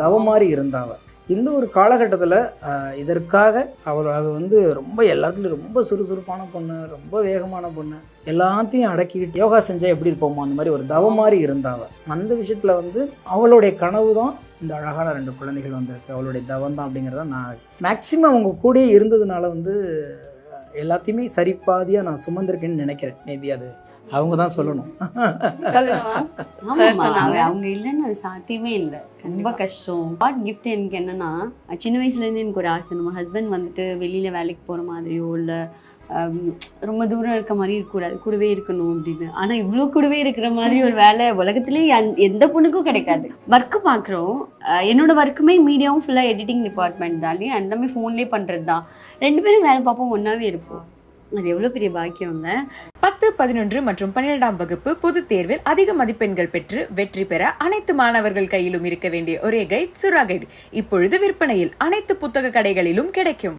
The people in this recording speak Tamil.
தவ மாதிரி இருந்தாவ. இந்த ஒரு காலகட்டத்தில் இதற்காக அது வந்து ரொம்ப எல்லாத்துலேயும் ரொம்ப சுறுசுறுப்பான பொண்ணு, ரொம்ப வேகமான பொண்ணு, எல்லாத்தையும் அடக்கிக்கிட்டு யோகா செஞ்சால் எப்படி இருப்போமோ அந்த மாதிரி ஒரு தவ மாதிரி இருந்தாவ. அந்த விஷயத்தில் வந்து அவளுடைய கனவு தான் இந்த அழகான 2 குழந்தைகள் வந்திருக்கு. அவளுடைய தவம் தான் அப்படிங்கிறத நான் மேக்சிமம் அவங்க கூடயே இருந்ததுனால வந்து எல்லாத்தையுமே சரிப்பாதியாக நான் சுமந்திருக்கேன்னு நினைக்கிறேன். மேபி அது அவங்க தான் சொல்லணும். அவங்க இல்லைன்னு அது சாத்தியமே இல்லை. ரொம்ப கஷ்டம். வாட் கிஃப்ட் எனக்கு என்னன்னா, சின்ன வயசுலேருந்து எனக்கு ஒரு ஆசை, நம்ம ஹஸ்பண்ட் வந்துட்டு வெளியில் வேலைக்கு போகிற மாதிரியோ இல்லை ரொம்ப தூரம் இருக்க மாதிரி இருக்கக்கூடாது, கூடவே இருக்கணும் அப்படின்னு. ஆனால் இவ்வளோ கூடவே இருக்கிற மாதிரி ஒரு வேலை உலகத்துலேயே எந்த பொண்ணுக்கும் கிடைக்காது. ஒர்க்கு பார்க்குறோம், என்னோட ஒர்க்குமே மீடியாவும் ஃபுல்லாக எடிட்டிங் டிபார்ட்மெண்ட் தான், எல்லாமே ஃபோன்லேயே பண்ணுறது தான். 2 பேரும் வேலை பார்ப்போம், ஒன்றாவே இருப்போம். அது எவ்வளோ பெரிய பாக்கியம் இல்லை. 10, 11 மற்றும் 12ஆம் வகுப்பு பொதுத் தேர்வில் அதிக மதிப்பெண்கள் பெற்று வெற்றி பெற அனைத்து மாணவர்கள் கையிலும் இருக்க வேண்டிய ஒரே கைட் சுறா கைட் இப்பொழுது விற்பனையில் அனைத்து புத்தக கடைகளிலும் கிடைக்கும்.